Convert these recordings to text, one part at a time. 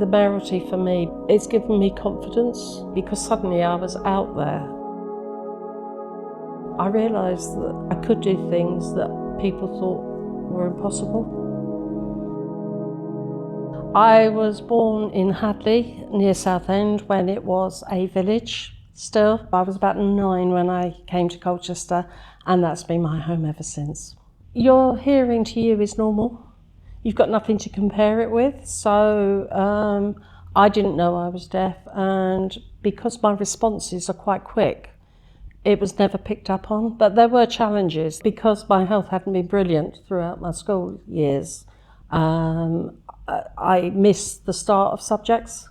The mayoralty for me, it's given me confidence because suddenly I was out there. I realised that I could do things that people thought were impossible. I was born in Hadley, near Southend, when it was a village still. I was about 9 when I came to Colchester, and that's been my home ever since. Your hearing to you is normal. You've got nothing to compare it with, so I didn't know I was deaf, and because my responses are quite quick, it was never picked up on. But there were challenges because my health hadn't been brilliant throughout my school years. I missed the start of subjects,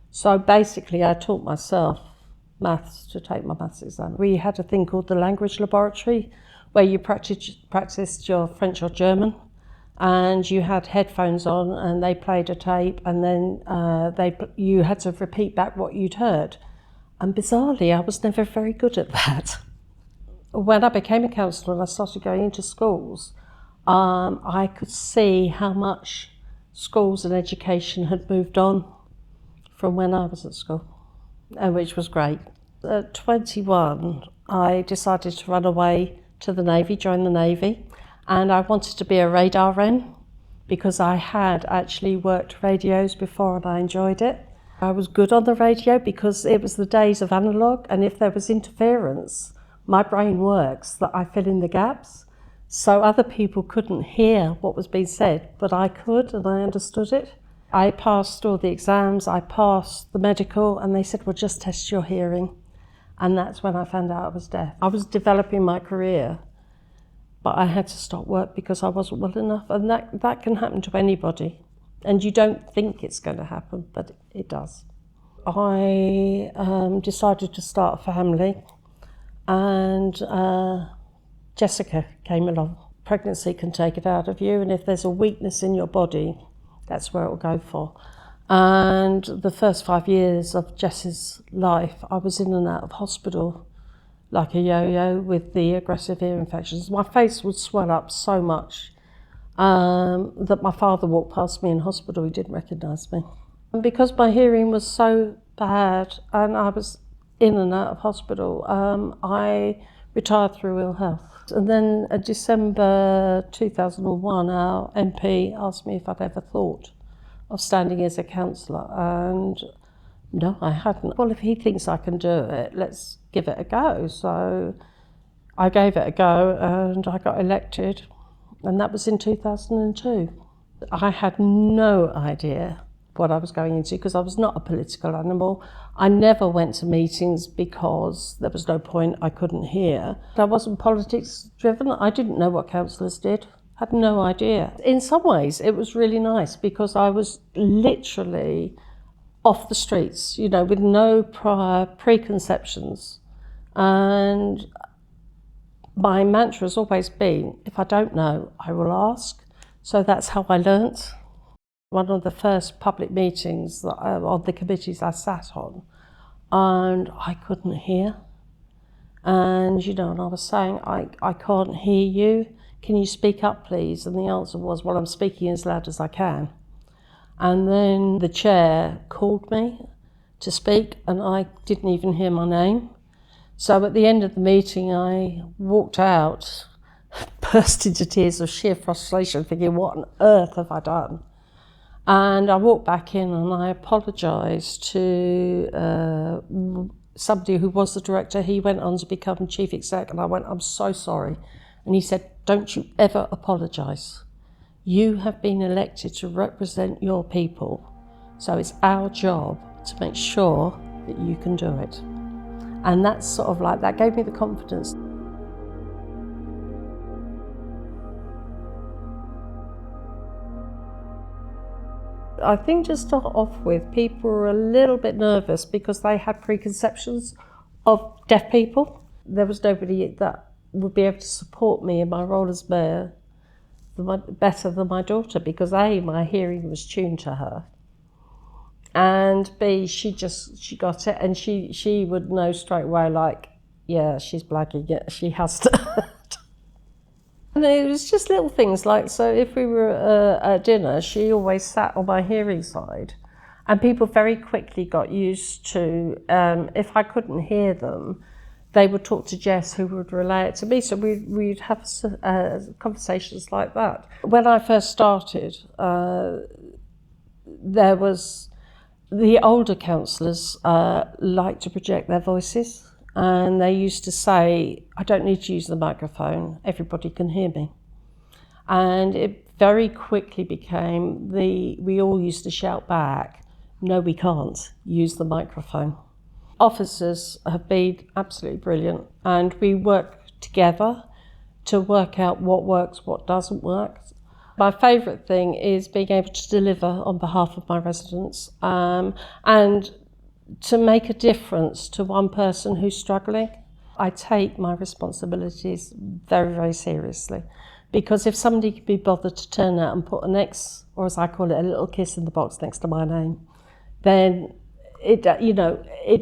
so basically I taught myself maths to take my maths exam. We had a thing called the language laboratory where you practiced your French or German, and you had headphones on and they played a tape, and then you had to repeat back what you'd heard. And bizarrely, I was never very good at that. When I became a councillor and I started going into schools, I could see how much schools and education had moved on from when I was at school, which was great. At 21, I decided to run away to the Navy, join the Navy, and I wanted to be a radar wren because I had actually worked radios before and I enjoyed it. I was good on the radio because it was the days of analogue, and if there was interference, my brain works that I fill in the gaps. So other people couldn't hear what was being said, but I could, and I understood it. I passed all the exams, I passed the medical, and they said, well, just test your hearing. And that's when I found out I was deaf. I was developing my career, but I had to stop work because I wasn't well enough, and that can happen to anybody. And you don't think it's going to happen, but it does. I decided to start a family, and Jessica came along. Pregnancy can take it out of you, and if there's a weakness in your body, that's where it will go for. And the first 5 years of Jess's life, I was in and out of hospital like a yo-yo with the aggressive ear infections. My face would swell up so much that my father walked past me in hospital, he didn't recognise me. And because my hearing was so bad and I was in and out of hospital, I retired through ill health. And then in December 2001, our MP asked me if I'd ever thought of standing as a councillor, and no, I hadn't. Well, if he thinks I can do it, let's give it a go. So I gave it a go and I got elected, and that was in 2002. I had no idea what I was going into because I was not a political animal. I never went to meetings because there was no point, I couldn't hear. I wasn't politics driven. I didn't know what councillors did. I had no idea. In some ways, it was really nice because I was literally off the streets, you know, with no prior preconceptions. And my mantra has always been, if I don't know, I will ask. So that's how I learnt. One of the first public meetings that on the committees I sat on, and I couldn't hear. And, you know, and I was saying, I can't hear you. Can you speak up, please? And the answer was, well, I'm speaking as loud as I can. And then the chair called me to speak, and I didn't even hear my name. So at the end of the meeting, I walked out, burst into tears of sheer frustration, thinking, what on earth have I done? And I walked back in and I apologised to somebody who was the director. He went on to become chief exec, and I went, I'm so sorry. And he said, don't you ever apologise. You have been elected to represent your people, so it's our job to make sure that you can do it. And that's sort of like, that gave me the confidence. I think to start off with, people were a little bit nervous because they had preconceptions of deaf people. There was nobody that would be able to support me in my role as mayor better than my daughter, because A, my hearing was tuned to her, and B, she got it, and she would know straight away, like, yeah, she's blagging it, she has to. And it was just little things like, so if we were at dinner, she always sat on my hearing side, And people very quickly got used to, if I couldn't hear them, they would talk to Jess, who would relay it to me. So we'd have conversations like that. When I first started, there was the older councillors liked to project their voices, and they used to say, I don't need to use the microphone, everybody can hear me. And it very quickly became we all used to shout back, no, we can't use the microphone. Officers have been absolutely brilliant, and we work together to work out what works, what doesn't work. My favourite thing is being able to deliver on behalf of my residents, and to make a difference to one person who's struggling. I take my responsibilities very, very seriously, because if somebody could be bothered to turn out and put an X, or as I call it, a little kiss in the box next to my name, then it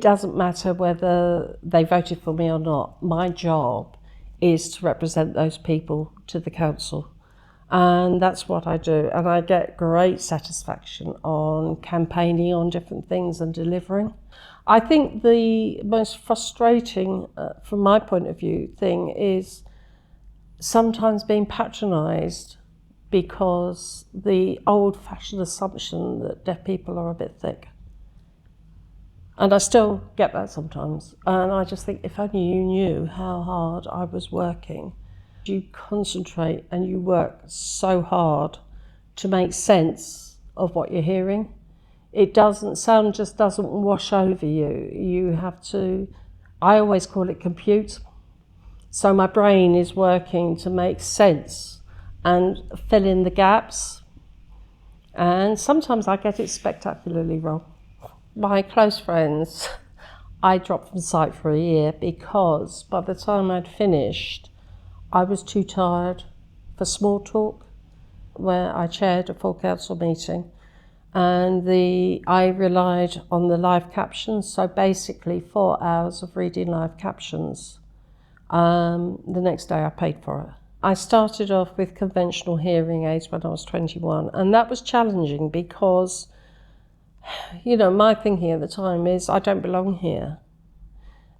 doesn't matter whether they voted for me or not. My job is to represent those people to the council. And that's what I do. And I get great satisfaction on campaigning on different things and delivering. I think the most frustrating, from my point of view, thing is sometimes being patronised because the old-fashioned assumption that deaf people are a bit thick. And I still get that sometimes. And I just think, if only you knew how hard I was working. You concentrate and you work so hard to make sense of what you're hearing. Sound just doesn't wash over you. You have to, I always call it compute. So my brain is working to make sense and fill in the gaps. And sometimes I get it spectacularly wrong. My close friends, I dropped from sight for a year because by the time I'd finished, I was too tired for small talk, where I chaired a full council meeting, and I relied on the live captions, so basically 4 hours of reading live captions. The next day I paid for it. I started off with conventional hearing aids when I was 21, and that was challenging because, my thinking at the time is I don't belong here.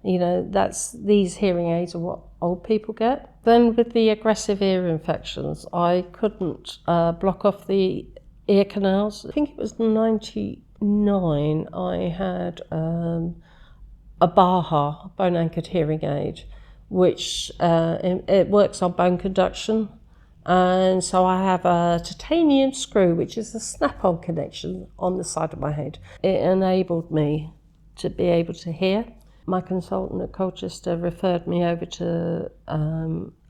These hearing aids are what old people get. Then with the aggressive ear infections, I couldn't block off the ear canals. I think it was 99, I had a Baha, bone-anchored hearing aid, which it works on bone conduction. And so I have a titanium screw, which is a snap-on connection on the side of my head. It enabled me to be able to hear. My consultant at Colchester referred me over to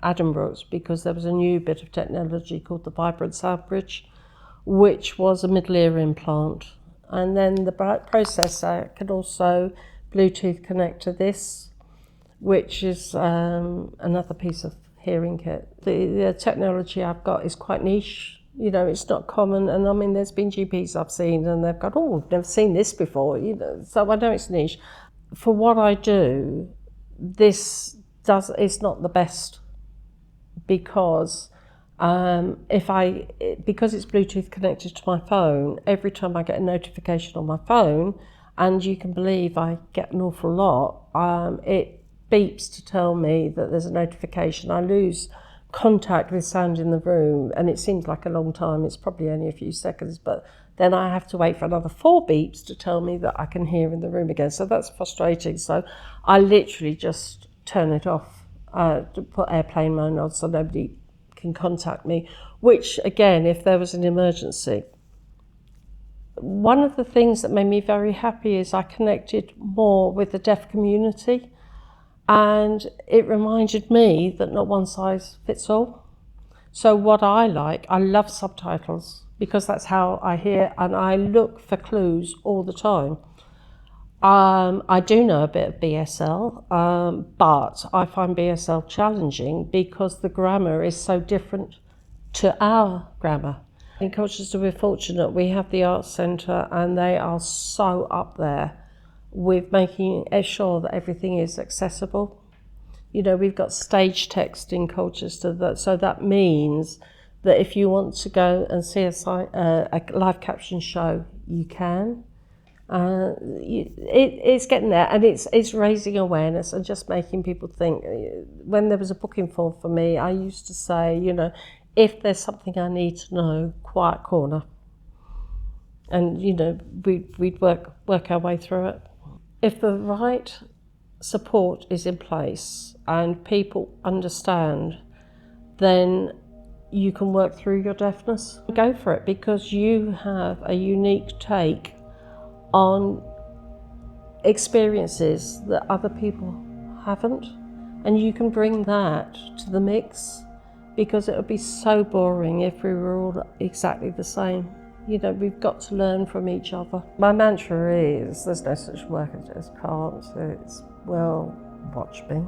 Edmunds because there was a new bit of technology called the Vibrant Sound Bridge, which was a middle ear implant. And then the processor can also Bluetooth connect to this, which is another piece of hearing kit. The technology I've got is quite niche. It's not common, and I mean, there's been GPs I've seen and they've gone, oh, I've never seen this before, so I know it's niche. For what I do, it's not the best, because because it's Bluetooth connected to my phone, every time I get a notification on my phone, and you can believe I get an awful lot, it beeps to tell me that there's a notification. I lose contact with sound in the room, and it seems like a long time. It's probably only a few seconds, but then I have to wait for another 4 beeps to tell me that I can hear in the room again. So that's frustrating. So I literally just turn it off, to put airplane mode on so nobody can contact me, which again, if there was an emergency. One of the things that made me very happy is I connected more with the deaf community. And it reminded me that not one size fits all. So what I love subtitles, because that's how I hear, and I look for clues all the time. I do know a bit of BSL, but I find BSL challenging because the grammar is so different to our grammar. In Colchester, we're fortunate. We have the Arts Centre, and they are so up there with making sure that everything is accessible. We've got stage text in Colchester, so that means that if you want to go and see a live caption show, you can. It's getting there, and it's raising awareness and just making people think. When there was a booking form for me, I used to say, you know, if there's something I need to know, quiet corner. And, you know, we'd work our way through it. If the right support is in place and people understand, then you can work through your deafness. Go for it, because you have a unique take on experiences that other people haven't, and you can bring that to the mix, because it would be so boring if we were all exactly the same. You know, we've got to learn from each other. My mantra is, there's no such word as can't, it's, well, watch me.